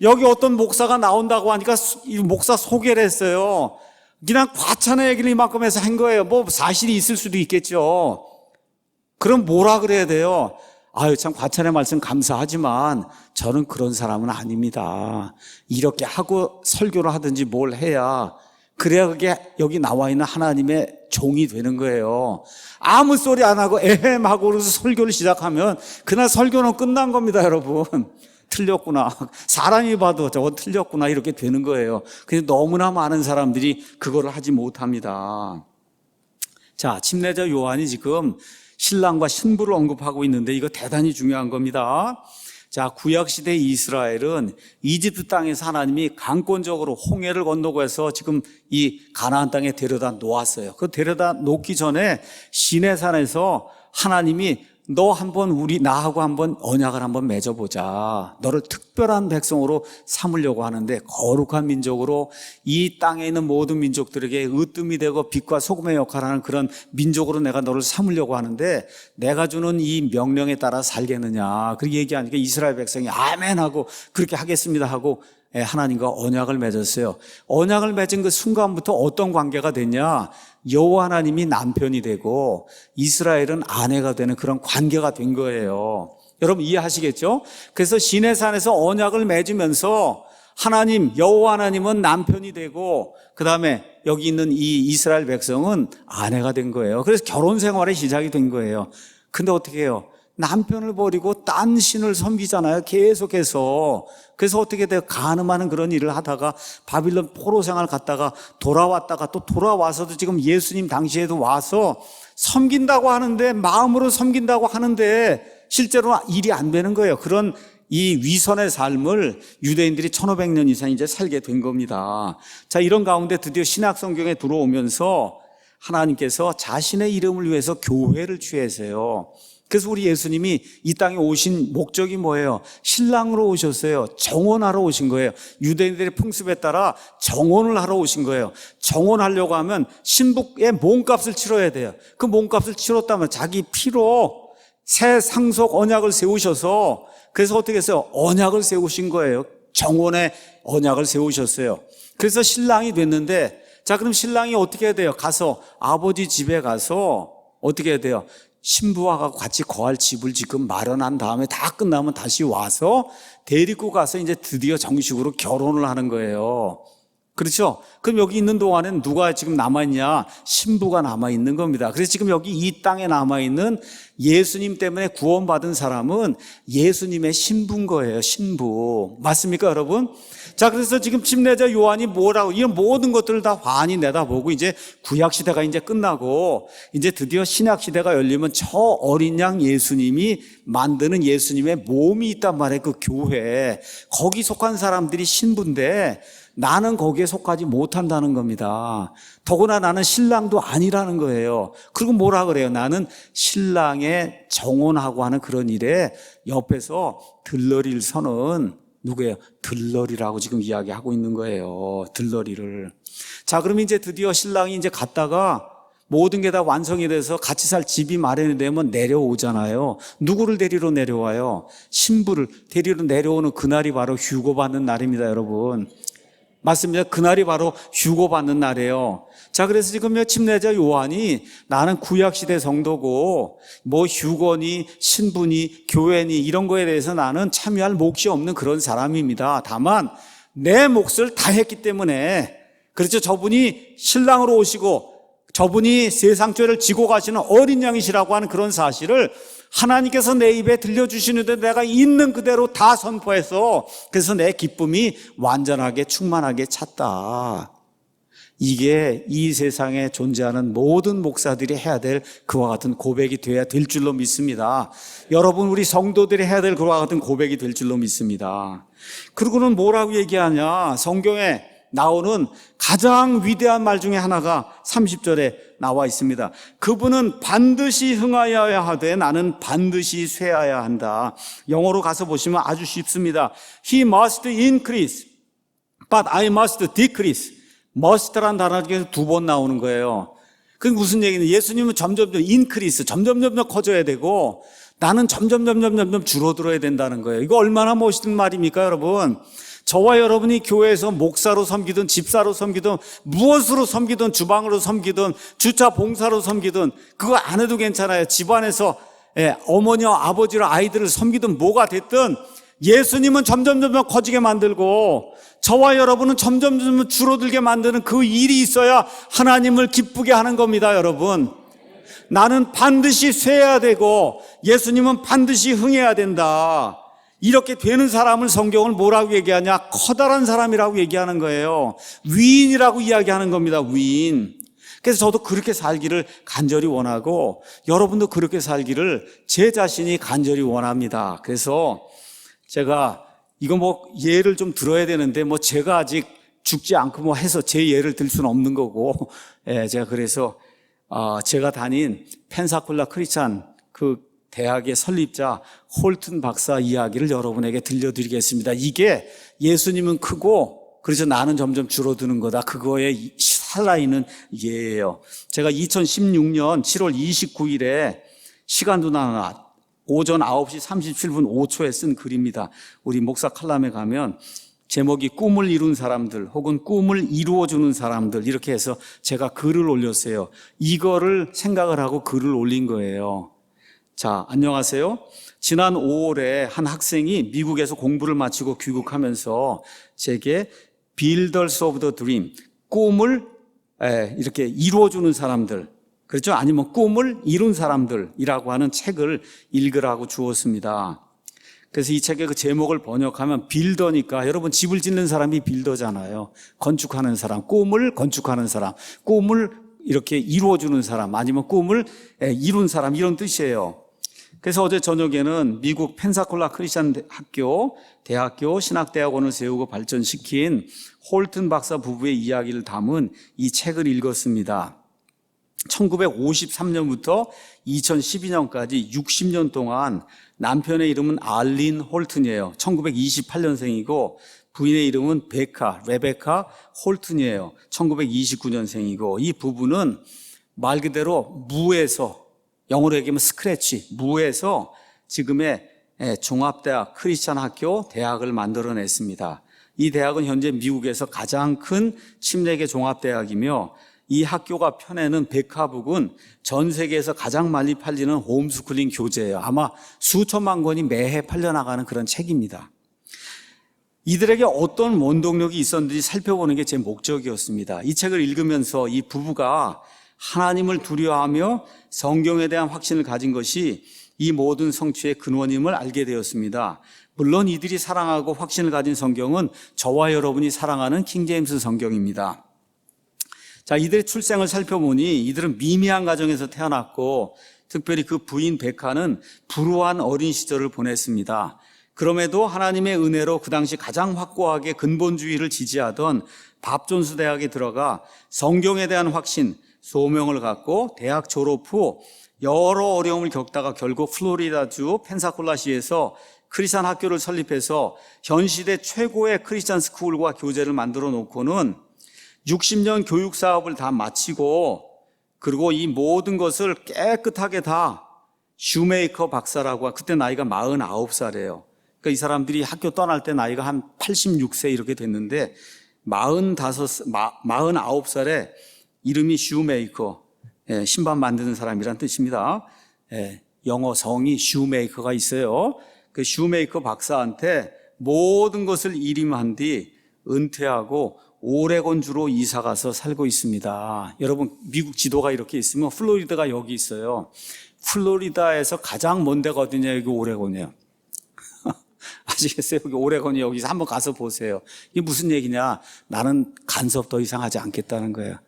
여기 어떤 목사가 나온다고 하니까 이 목사 소개를 했어요. 그냥 과찬의 얘기를 이만큼 해서 한 거예요. 뭐 사실이 있을 수도 있겠죠. 그럼 뭐라 그래야 돼요? 아유, 참 과찬의 말씀 감사하지만 저는 그런 사람은 아닙니다. 이렇게 하고 설교를 하든지 뭘 해야 그래야 그게 여기 나와 있는 하나님의 종이 되는 거예요. 아무 소리 안 하고 에헴 하고 그래서 설교를 시작하면 그날 설교는 끝난 겁니다, 여러분. 틀렸구나. 사람이 봐도 저거 틀렸구나. 이렇게 되는 거예요. 근데 너무나 많은 사람들이 그거를 하지 못합니다. 자, 침례자 요한이 지금 신랑과 신부를 언급하고 있는데 이거 대단히 중요한 겁니다. 자, 구약시대 이스라엘은 이집트 땅에서 하나님이 강권적으로 홍해를 건너고 해서 지금 이 가나안 땅에 데려다 놓았어요. 그 데려다 놓기 전에 시내산에서 하나님이 너 한번 나하고 한번 언약을 한번 맺어보자. 너를 특별한 백성으로 삼으려고 하는데 거룩한 민족으로 이 땅에 있는 모든 민족들에게 으뜸이 되고 빛과 소금의 역할을 하는 그런 민족으로 내가 너를 삼으려고 하는데 내가 주는 이 명령에 따라 살겠느냐. 그렇게 얘기하니까 이스라엘 백성이 아멘 하고 그렇게 하겠습니다 하고 하나님과 언약을 맺었어요. 언약을 맺은 그 순간부터 어떤 관계가 됐냐? 여호와 하나님이 남편이 되고 이스라엘은 아내가 되는 그런 관계가 된 거예요. 여러분 이해하시겠죠? 그래서 시내산에서 언약을 맺으면서 하나님, 여호와 하나님은 남편이 되고 그다음에 여기 있는 이 이스라엘 백성은 아내가 된 거예요. 그래서 결혼 생활의 시작이 된 거예요. 근데 어떻게 해요? 남편을 버리고 딴 신을 섬기잖아요. 계속해서. 그래서 어떻게 돼요? 간음하는 그런 일을 하다가 바빌론 포로 생활 갔다가 돌아왔다가 또 돌아와서도 지금 예수님 당시에도 와서 섬긴다고 하는데 마음으로 섬긴다고 하는데 실제로 일이 안 되는 거예요. 그런 이 위선의 삶을 유대인들이 1500년 이상 이제 살게 된 겁니다. 자, 이런 가운데 드디어 신약 성경에 들어오면서 하나님께서 자신의 이름을 위해서 교회를 취하세요. 그래서 우리 예수님이 이 땅에 오신 목적이 뭐예요? 신랑으로 오셨어요. 정혼하러 오신 거예요. 유대인들의 풍습에 따라 정혼을 하러 오신 거예요. 정혼하려고 하면 신부의 몸값을 치러야 돼요. 그 몸값을 치렀다면 자기 피로 새 상속 언약을 세우셔서 그래서 어떻게 했어요? 언약을 세우신 거예요. 정혼의 언약을 세우셨어요. 그래서 신랑이 됐는데 자, 그럼 신랑이 어떻게 해야 돼요? 가서 아버지 집에 가서 어떻게 해야 돼요? 신부와 같이 거할 집을 지금 마련한 다음에 다 끝나면 다시 와서 데리고 가서 이제 드디어 정식으로 결혼을 하는 거예요. 그렇죠? 그럼 여기 있는 동안엔 누가 지금 남아있냐? 신부가 남아있는 겁니다. 그래서 지금 여기 이 땅에 남아있는 예수님 때문에 구원받은 사람은 예수님의 신부인 거예요. 신부. 맞습니까, 여러분? 자, 그래서 지금 침례자 요한이 뭐라고, 이런 모든 것들을 다 환히 내다보고 이제 구약시대가 이제 끝나고 이제 드디어 신약시대가 열리면 저 어린 양 예수님이 만드는 예수님의 몸이 있단 말이에요. 그 교회. 거기 속한 사람들이 신부인데 나는 거기에 속하지 못한다는 겁니다. 더구나 나는 신랑도 아니라는 거예요. 그리고 뭐라 그래요? 나는 신랑의 정혼하고 하는 그런 일에 옆에서 들러리를 서는 누구예요? 들러리라고 지금 이야기하고 있는 거예요. 들러리를. 자, 그럼 이제 드디어 신랑이 이제 갔다가 모든 게 다 완성이 돼서 같이 살 집이 마련이 되면 내려오잖아요. 누구를 데리러 내려와요? 신부를 데리러 내려오는 그날이 바로 휴거받는 날입니다, 여러분. 맞습니다. 그날이 바로 휴거받는 날이에요. 자, 그래서 지금 침례자 요한이 나는 구약시대 성도고 뭐 휴거니 신부니 교회니 이런 거에 대해서 나는 참여할 몫이 없는 그런 사람입니다. 다만 내 몫을 다 했기 때문에, 그렇죠, 저분이 신랑으로 오시고 저분이 세상 죄를 지고 가시는 어린 양이시라고 하는 그런 사실을 하나님께서 내 입에 들려주시는데 내가 있는 그대로 다 선포해서, 그래서 내 기쁨이 완전하게 충만하게 찼다. 이게 이 세상에 존재하는 모든 목사들이 해야 될 그와 같은 고백이 돼야 될 줄로 믿습니다. 여러분, 우리 성도들이 해야 될 그와 같은 고백이 될 줄로 믿습니다. 그리고는 뭐라고 얘기하냐, 성경에 나오는 가장 위대한 말 중에 하나가 30절에 나와 있습니다. 그분은 반드시 흥하여야 하되 나는 반드시 쇠하여야 한다. 영어로 가서 보시면 아주 쉽습니다. He must increase, but I must decrease. must란 단어 중에서 2번 나오는 거예요. 그게 무슨 얘기는, 예수님은 점점 increase, 점점 커져야 되고 나는 점점 줄어들어야 된다는 거예요. 이거 얼마나 멋있는 말입니까, 여러분? 저와 여러분이 교회에서 목사로 섬기든 집사로 섬기든 무엇으로 섬기든 주방으로 섬기든 주차 봉사로 섬기든 그거 안 해도 괜찮아요. 집안에서 어머니와 아버지로 아이들을 섬기든 뭐가 됐든 예수님은 점점 커지게 만들고 저와 여러분은 점점 줄어들게 만드는 그 일이 있어야 하나님을 기쁘게 하는 겁니다, 여러분. 나는 반드시 쇠해야 되고 예수님은 반드시 흥해야 된다. 이렇게 되는 사람을 성경은 뭐라고 얘기하냐? 커다란 사람이라고 얘기하는 거예요. 위인이라고 이야기하는 겁니다, 위인. 그래서 저도 그렇게 살기를 간절히 원하고 여러분도 그렇게 살기를 제 자신이 간절히 원합니다. 그래서 제가 이거 뭐 예를 좀 들어야 되는데 뭐 제가 아직 죽지 않고 뭐 해서 제 예를 들 수는 없는 거고, 제가 그래서 제가 다닌 펜사콜라 크리스찬 그 대학의 설립자 홀튼 박사 이야기를 여러분에게 들려드리겠습니다. 이게 예수님은 크고 그래서 나는 점점 줄어드는 거다, 그거에 살아있는 예예요. 제가 2016년 7월 29일에 시간도 나나 오전 9시 37분 5초에 쓴 글입니다. 우리 목사 칼럼에 가면 제목이 꿈을 이룬 사람들 혹은 꿈을 이루어주는 사람들, 이렇게 해서 제가 글을 올렸어요. 이거를 생각을 하고 글을 올린 거예요. 자, 안녕하세요. 지난 5월에 한 학생이 미국에서 공부를 마치고 귀국하면서 제게 Builders of the Dream, 꿈을 이렇게 이루어주는 사람들, 그렇죠? 아니면 꿈을 이룬 사람들이라고 하는 책을 읽으라고 주었습니다. 그래서 이 책의 그 제목을 번역하면 빌더니까, 여러분 집을 짓는 사람이 빌더잖아요. 건축하는 사람, 꿈을 건축하는 사람, 꿈을 이렇게 이루어주는 사람, 아니면 꿈을 이룬 사람, 이런 뜻이에요. 그래서 어제 저녁에는 미국 펜사콜라 크리스천 학교, 대학교, 신학대학원을 세우고 발전시킨 홀튼 박사 부부의 이야기를 담은 이 책을 읽었습니다. 1953년부터 2012년까지 60년 동안 남편의 이름은 알린 홀튼이에요. 1928년생이고 부인의 이름은 레베카 홀튼이에요. 1929년생이고 이 부부는 말 그대로 무에서, 영어로 얘기하면 스크래치, 무에서 지금의 종합대학, 크리스찬 학교, 대학을 만들어냈습니다. 이 대학은 현재 미국에서 가장 큰 침례계 종합대학이며 이 학교가 펴내는 백화북은 전 세계에서 가장 많이 팔리는 홈스쿨링 교재예요. 아마 수천만 권이 매해 팔려나가는 그런 책입니다. 이들에게 어떤 원동력이 있었는지 살펴보는 게 제 목적이었습니다. 이 책을 읽으면서 이 부부가 하나님을 두려워하며 성경에 대한 확신을 가진 것이 이 모든 성취의 근원임을 알게 되었습니다. 물론 이들이 사랑하고 확신을 가진 성경은 저와 여러분이 사랑하는 킹제임스 성경입니다. 자, 이들의 출생을 살펴보니 이들은 미미한 가정에서 태어났고 특별히 그 부인 베카는 불우한 어린 시절을 보냈습니다. 그럼에도 하나님의 은혜로 그 당시 가장 확고하게 근본주의를 지지하던 밥존스 대학에 들어가 성경에 대한 확신, 소명을 갖고 대학 졸업 후 여러 어려움을 겪다가 결국 플로리다주 펜사콜라시에서 크리스찬 학교를 설립해서 현 시대 최고의 크리스찬 스쿨과 교재를 만들어 놓고는 60년 교육 사업을 다 마치고 그리고 이 모든 것을 깨끗하게 다 슈메이커 박사라고, 그때 나이가 49살이에요. 그러니까 이 사람들이 학교 떠날 때 나이가 한 86세 이렇게 됐는데 49살에 이름이 슈메이커, 신발 만드는 사람이란 뜻입니다. 영어 성이 슈메이커가 있어요. 그 슈메이커 박사한테 모든 것을 일임한 뒤 은퇴하고 오레곤주로 이사가서 살고 있습니다. 여러분, 미국 지도가 이렇게 있으면 플로리다가 여기 있어요. 플로리다에서 가장 먼 데가 어디냐? 여기 오레곤이에요. 아시겠어요? 여기 오레곤이 여기서 한번 가서 보세요. 이게 무슨 얘기냐? 나는 간섭 더 이상 하지 않겠다는 거예요.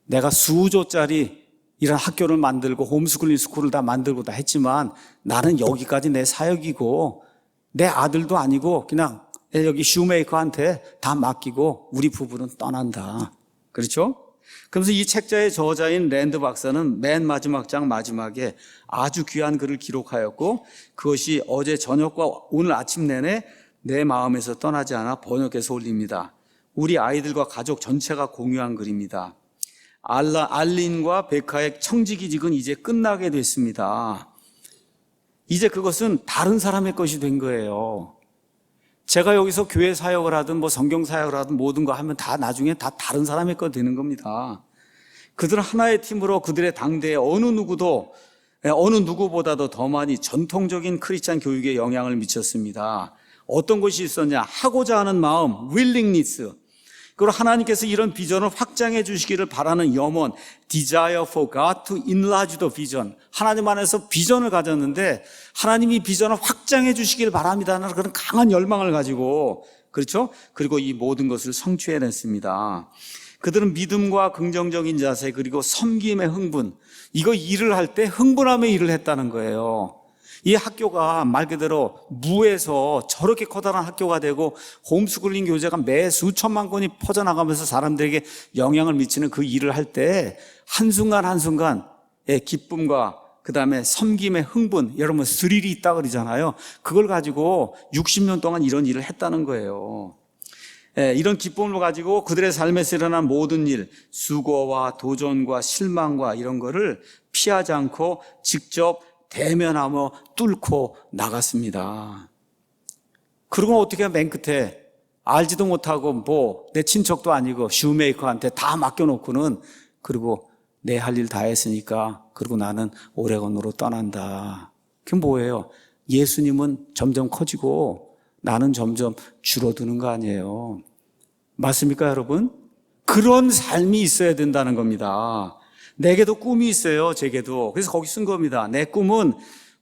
내가 수조짜리 이런 학교를 만들고 홈스쿨링 스쿨을 다 만들고 다 했지만 나는 여기까지 내 사역이고 내 아들도 아니고 그냥 여기 슈메이커한테 다 맡기고 우리 부부는 떠난다. 그렇죠? 그러면서 이 책자의 저자인 랜드 박사는 맨 마지막 장 마지막에 아주 귀한 글을 기록하였고 그것이 어제 저녁과 오늘 아침 내내 내 마음에서 떠나지 않아 번역해서 올립니다. 우리 아이들과 가족 전체가 공유한 글입니다. 알린과 베카의 청지기직은 이제 끝나게 됐습니다. 이제 그것은 다른 사람의 것이 된 거예요. 제가 여기서 교회 사역을 하든 뭐 성경 사역을 하든 모든 거 하면 다 나중에 다 다른 사람의 것 되는 겁니다. 그들은 하나의 팀으로 그들의 당대에 어느 누구보다도 더 많이 전통적인 크리스찬 교육에 영향을 미쳤습니다. 어떤 것이 있었냐? 하고자 하는 마음, willingness. 그리고 하나님께서 이런 비전을 확장해 주시기를 바라는 염원, desire for God to enlarge the vision. 하나님 안에서 비전을 가졌는데 하나님이 비전을 확장해 주시기를 바랍니다는 그런 강한 열망을 가지고, 그렇죠? 그리고 이 모든 것을 성취해냈습니다. 그들은 믿음과 긍정적인 자세 그리고 섬김의 흥분, 이거 일을 할 때 흥분하며 일을 했다는 거예요. 이 학교가 말 그대로 무에서 저렇게 커다란 학교가 되고 홈스쿨링 교재가 매 수천만 권이 퍼져나가면서 사람들에게 영향을 미치는 그 일을 할 때 한순간 한순간의 기쁨과 그 다음에 섬김의 흥분, 여러분 스릴이 있다 그러잖아요. 그걸 가지고 60년 동안 이런 일을 했다는 거예요. 이런 기쁨을 가지고 그들의 삶에서 일어난 모든 일, 수고와 도전과 실망과 이런 거를 피하지 않고 직접 대면하며 뚫고 나갔습니다. 그러고 어떻게 맨 끝에 알지도 못하고 뭐 내 친척도 아니고 슈메이커한테 다 맡겨놓고는 그리고 내 할 일 다 했으니까 그리고 나는 오레곤으로 떠난다. 그게 뭐예요? 예수님은 점점 커지고 나는 점점 줄어드는 거 아니에요. 맞습니까, 여러분? 그런 삶이 있어야 된다는 겁니다. 내게도 꿈이 있어요, 제게도. 그래서 거기 쓴 겁니다. 내 꿈은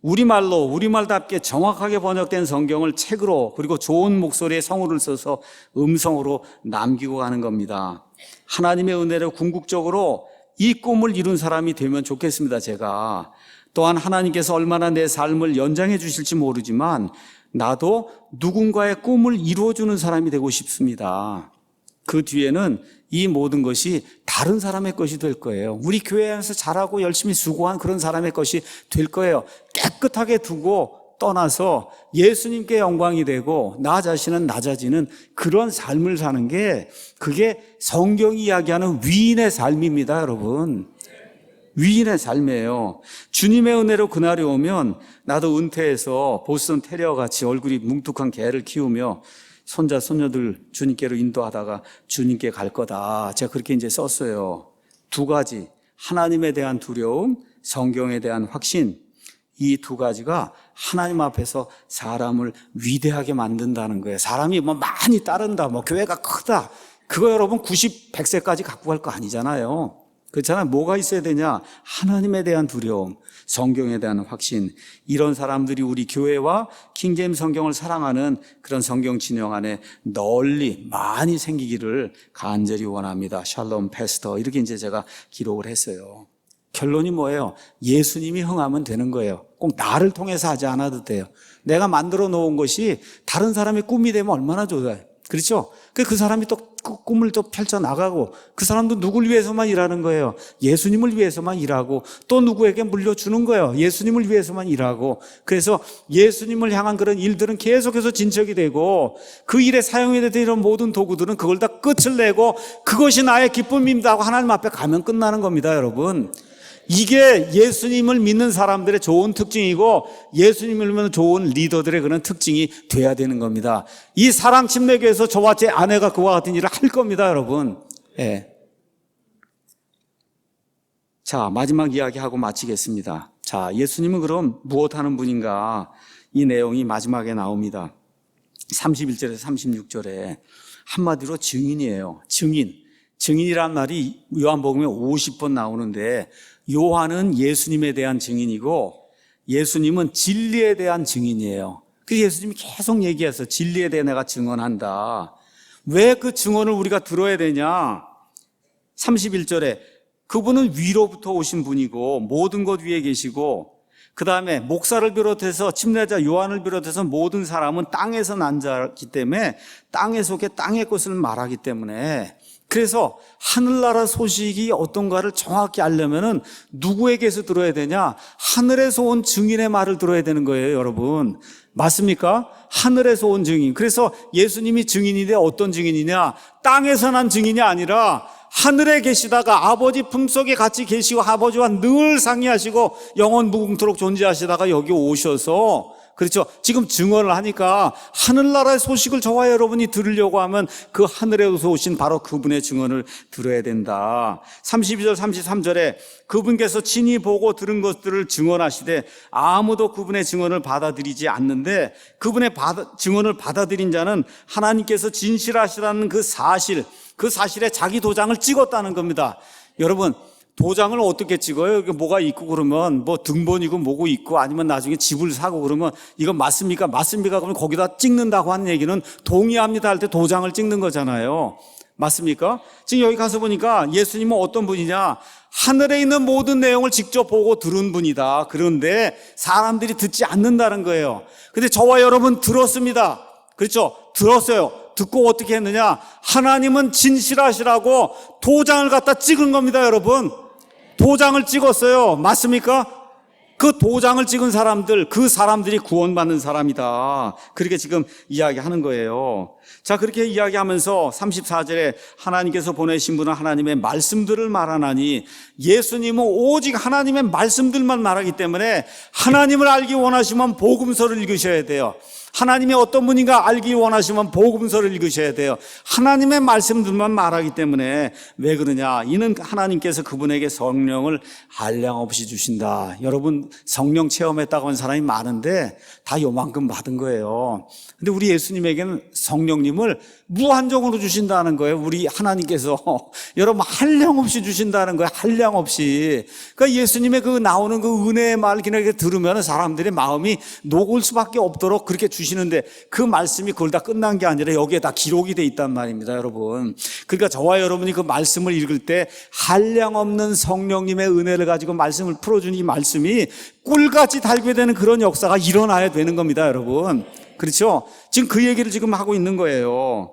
우리말답게 정확하게 번역된 성경을 책으로 그리고 좋은 목소리의 성우를 써서 음성으로 남기고 가는 겁니다. 하나님의 은혜로 궁극적으로 이 꿈을 이룬 사람이 되면 좋겠습니다, 제가. 또한 하나님께서 얼마나 내 삶을 연장해 주실지 모르지만 나도 누군가의 꿈을 이루어주는 사람이 되고 싶습니다. 그 뒤에는 이 모든 것이 다른 사람의 것이 될 거예요. 우리 교회에서 잘하고 열심히 수고한 그런 사람의 것이 될 거예요. 깨끗하게 두고 떠나서 예수님께 영광이 되고 나 자신은 낮아지는 그런 삶을 사는 게 그게 성경이 이야기하는 위인의 삶입니다, 여러분. 위인의 삶이에요. 주님의 은혜로 그날이 오면 나도 은퇴해서 보스턴 테리어 같이 얼굴이 뭉툭한 개를 키우며 손자, 손녀들 주님께로 인도하다가 주님께 갈 거다. 제가 그렇게 이제 썼어요. 두 가지. 하나님에 대한 두려움, 성경에 대한 확신. 이 두 가지가 하나님 앞에서 사람을 위대하게 만든다는 거예요. 사람이 뭐 많이 따른다, 뭐 교회가 크다. 그거 여러분 90, 100세까지 갖고 갈 거 아니잖아요. 그렇잖아요. 뭐가 있어야 되냐? 하나님에 대한 두려움, 성경에 대한 확신. 이런 사람들이 우리 교회와 킹제임스 성경을 사랑하는 그런 성경 진영 안에 널리 많이 생기기를 간절히 원합니다. 샬롬 패스터. 이렇게 이제 제가 기록을 했어요. 결론이 뭐예요? 예수님이 흥하면 되는 거예요. 꼭 나를 통해서 하지 않아도 돼요. 내가 만들어 놓은 것이 다른 사람의 꿈이 되면 얼마나 좋아요. 그렇죠? 그 사람이 또 그 꿈을 또 펼쳐나가고 그 사람도 누굴 위해서만 일하는 거예요. 예수님을 위해서만 일하고 또 누구에게 물려주는 거예요. 예수님을 위해서만 일하고 그래서 예수님을 향한 그런 일들은 계속해서 진척이 되고 그 일에 사용이 되는 이런 모든 도구들은 그걸 다 끝을 내고 그것이 나의 기쁨입니다 하고 하나님 앞에 가면 끝나는 겁니다, 여러분. 이게 예수님을 믿는 사람들의 좋은 특징이고 예수님을 믿는 좋은 리더들의 그런 특징이 돼야 되는 겁니다. 이 사랑 침례교에서 저와 제 아내가 그와 같은 일을 할 겁니다, 여러분. 예. 자, 마지막 이야기하고 마치겠습니다. 자, 예수님은 그럼 무엇하는 분인가? 이 내용이 마지막에 나옵니다. 31절에서 36절에 한마디로 증인이에요. 증인이란 말이 요한복음에 50번 나오는데 요한은 예수님에 대한 증인이고 예수님은 진리에 대한 증인이에요. 그래서 예수님이 계속 얘기해서 진리에 대해 내가 증언한다. 왜 그 증언을 우리가 들어야 되냐? 31절에 그분은 위로부터 오신 분이고 모든 것 위에 계시고 그 다음에 목사를 비롯해서 침례자 요한을 비롯해서 모든 사람은 땅에서 난 자이기 때문에 땅에 속에 땅의 것을 말하기 때문에 그래서 하늘나라 소식이 어떤가를 정확히 알려면은 누구에게서 들어야 되냐? 하늘에서 온 증인의 말을 들어야 되는 거예요, 여러분. 맞습니까? 하늘에서 온 증인. 그래서 예수님이 증인인데 어떤 증인이냐? 땅에서 난 증인이 아니라 하늘에 계시다가 아버지 품속에 같이 계시고 아버지와 늘 상의하시고 영원 무궁토록 존재하시다가 여기 오셔서 그렇죠. 지금 증언을 하니까 하늘나라의 소식을 저와 여러분이 들으려고 하면 그 하늘에서 오신 바로 그분의 증언을 들어야 된다. 32절 33절에 그분께서 친히 보고 들은 것들을 증언하시되 아무도 그분의 증언을 받아들이지 않는데 그분의 증언을 받아들인 자는 하나님께서 진실하시다는 그 사실에 자기 도장을 찍었다는 겁니다. 여러분, 도장을 어떻게 찍어요? 이게 뭐가 있고 그러면 뭐 등본이고 뭐고 있고 아니면 나중에 집을 사고 그러면 이건 맞습니까? 맞습니까? 그러면 거기다 찍는다고 하는 얘기는 동의합니다 할 때 도장을 찍는 거잖아요. 맞습니까? 지금 여기 가서 보니까 예수님은 어떤 분이냐? 하늘에 있는 모든 내용을 직접 보고 들은 분이다. 그런데 사람들이 듣지 않는다는 거예요. 근데 저와 여러분 들었습니다. 그렇죠? 들었어요. 듣고 어떻게 했느냐? 하나님은 진실하시라고 도장을 갖다 찍은 겁니다, 여러분. 도장을 찍었어요. 맞습니까? 그 도장을 찍은 사람들, 그 사람들이 구원받는 사람이다. 그렇게 지금 이야기하는 거예요. 자, 그렇게 이야기하면서 34절에 하나님께서 보내신 분은 하나님의 말씀들을 말하나니 예수님은 오직 하나님의 말씀들만 말하기 때문에 하나님을 알기 원하시면 복음서를 읽으셔야 돼요. 하나님이 어떤 분인가 알기 원하시면 복음서를 읽으셔야 돼요. 하나님의 말씀들만 말하기 때문에 왜 그러냐? 이는 하나님께서 그분에게 성령을 한량없이 주신다. 여러분 성령 체험했다고 하는 사람이 많은데 다 요만큼 받은 거예요. 근데 우리 예수님에게는 성령님을 무한정으로 주신다는 거예요. 우리 하나님께서 여러분 한량없이 주신다는 거예요. 한량없이. 그러니까 예수님의 그 나오는 그 은혜의 말 그냥 이렇게 들으면 사람들의 마음이 녹을 수밖에 없도록 그렇게 주시는데 그 말씀이 그걸 다 끝난 게 아니라 여기에 다 기록이 돼 있단 말입니다, 여러분. 그러니까 저와 여러분이 그 말씀을 읽을 때 한량없는 성령님의 은혜를 가지고 말씀을 풀어주는 이 말씀이 꿀같이 달게 되는 그런 역사가 일어나야 되는 겁니다, 여러분. 그렇죠? 지금 그 얘기를 지금 하고 있는 거예요.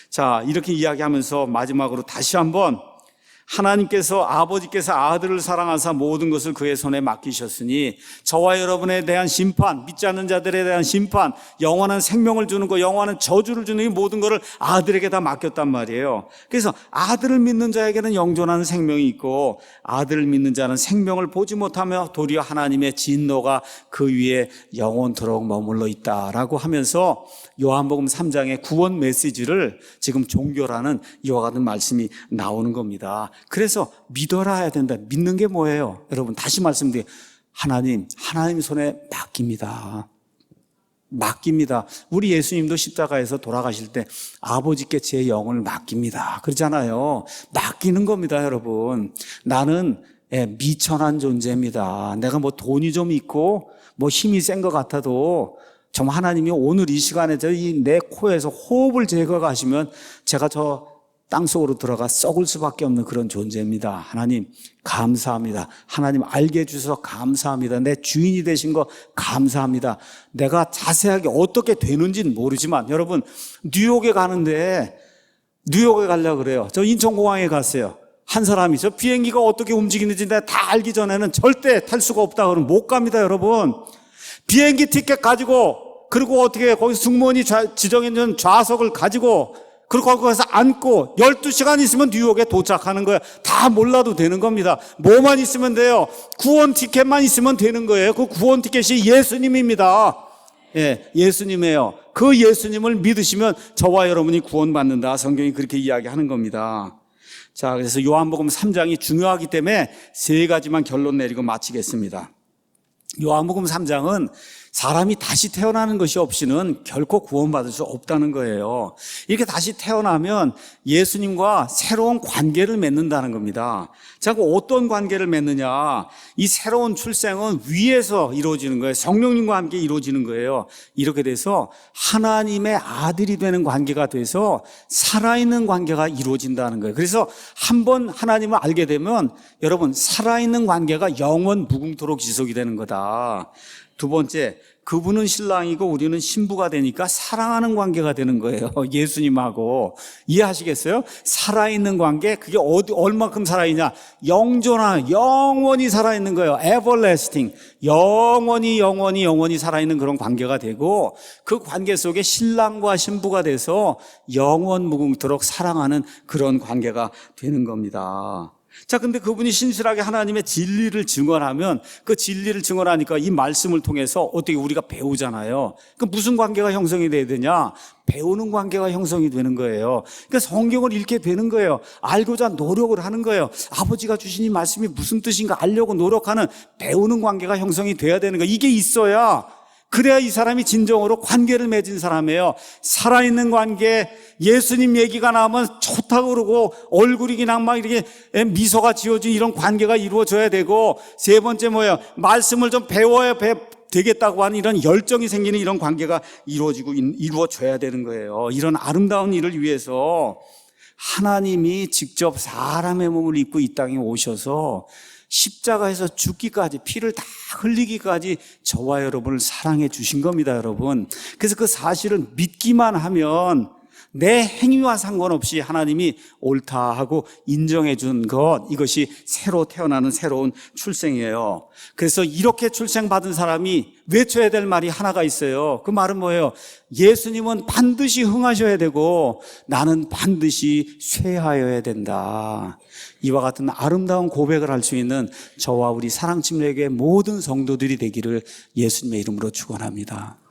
자, 이렇게 이야기하면서 마지막으로 다시 한번 하나님께서 아버지께서 아들을 사랑하사 모든 것을 그의 손에 맡기셨으니 저와 여러분에 대한 심판, 믿지 않는 자들에 대한 심판, 영원한 생명을 주는 거, 영원한 저주를 주는 이 모든 것을 아들에게 다 맡겼단 말이에요. 그래서 아들을 믿는 자에게는 영존하는 생명이 있고 아들을 믿는 자는 생명을 보지 못하며 도리어 하나님의 진노가 그 위에 영원토록 머물러 있다라고 하면서 요한복음 3장의 구원 메시지를 지금 종결하는 이와 같은 말씀이 나오는 겁니다. 그래서 믿어라 해야 된다. 믿는 게 뭐예요? 여러분 다시 말씀드려요. 하나님 손에 맡깁니다. 맡깁니다. 우리 예수님도 십자가에서 돌아가실 때 아버지께 제 영을 맡깁니다. 그러잖아요. 맡기는 겁니다, 여러분. 나는 미천한 존재입니다. 내가 뭐 돈이 좀 있고 뭐 힘이 센 것 같아도 정말 하나님이 오늘 이 시간에 내 코에서 호흡을 제거하시면 제가 저 땅속으로 들어가 썩을 수밖에 없는 그런 존재입니다. 하나님 감사합니다. 하나님 알게 해주셔서 감사합니다. 내 주인이 되신 거 감사합니다. 내가 자세하게 어떻게 되는지는 모르지만 여러분 뉴욕에 가는데 뉴욕에 가려고 그래요. 저 인천공항에 갔어요. 한 사람이 저 비행기가 어떻게 움직이는지 내가 다 알기 전에는 절대 탈 수가 없다 그러면 못 갑니다, 여러분. 비행기 티켓 가지고 그리고 어떻게 거기 승무원이 지정해준 좌석을 가지고 그리고 거기서 앉고 12시간 있으면 뉴욕에 도착하는 거예요. 다 몰라도 되는 겁니다. 뭐만 있으면 돼요? 구원 티켓만 있으면 되는 거예요. 그 구원 티켓이 예수님입니다. 예, 예수님이에요. 그 예수님을 믿으시면 저와 여러분이 구원받는다. 성경이 그렇게 이야기하는 겁니다. 자, 그래서 요한복음 3장이 중요하기 때문에 세 가지만 결론 내리고 마치겠습니다. 요한복음 3장은 사람이 다시 태어나는 것이 없이는 결코 구원받을 수 없다는 거예요. 이렇게 다시 태어나면 예수님과 새로운 관계를 맺는다는 겁니다. 자, 그 어떤 관계를 맺느냐? 이 새로운 출생은 위에서 이루어지는 거예요. 성령님과 함께 이루어지는 거예요. 이렇게 돼서 하나님의 아들이 되는 관계가 돼서 살아있는 관계가 이루어진다는 거예요. 그래서 한번 하나님을 알게 되면 여러분, 살아있는 관계가 영원 무궁토록 지속이 되는 거다. 두 번째, 그분은 신랑이고 우리는 신부가 되니까 사랑하는 관계가 되는 거예요. 예수님하고. 이해하시겠어요? 살아있는 관계, 그게 얼마큼 살아있냐? 영존한, 영원히 살아있는 거예요. everlasting. 영원히 살아있는 그런 관계가 되고, 그 관계 속에 신랑과 신부가 돼서 영원 무궁토록 사랑하는 그런 관계가 되는 겁니다. 자, 근데 그분이 신실하게 하나님의 진리를 증언하면 그 진리를 증언하니까 이 말씀을 통해서 어떻게 우리가 배우잖아요. 그 무슨 관계가 형성이 돼야 되냐? 배우는 관계가 형성이 되는 거예요. 그러니까 성경을 읽게 되는 거예요. 알고자 노력을 하는 거예요. 아버지가 주신 이 말씀이 무슨 뜻인가 알려고 노력하는 배우는 관계가 형성이 돼야 되는 거예요. 이게 있어야 그래야 이 사람이 진정으로 관계를 맺은 사람이에요. 살아있는 관계, 예수님 얘기가 나오면 좋다고 그러고 얼굴이 그냥 막 이렇게 미소가 지어진 이런 관계가 이루어져야 되고, 세 번째 뭐예요? 말씀을 좀 배워야 되겠다고 하는 이런 열정이 생기는 이런 관계가 이루어져야 되는 거예요. 이런 아름다운 일을 위해서 하나님이 직접 사람의 몸을 입고 이 땅에 오셔서 십자가에서 죽기까지, 피를 다 흘리기까지 저와 여러분을 사랑해 주신 겁니다, 여러분. 그래서 그 사실을 믿기만 하면 내 행위와 상관없이 하나님이 옳다 하고 인정해 준 것, 이것이 새로 태어나는 새로운 출생이에요. 그래서 이렇게 출생받은 사람이 외쳐야 될 말이 하나가 있어요. 그 말은 뭐예요? 예수님은 반드시 흥하셔야 되고 나는 반드시 쇠하여야 된다. 이와 같은 아름다운 고백을 할 수 있는 저와 우리 사랑침례교회 모든 성도들이 되기를 예수님의 이름으로 축원합니다.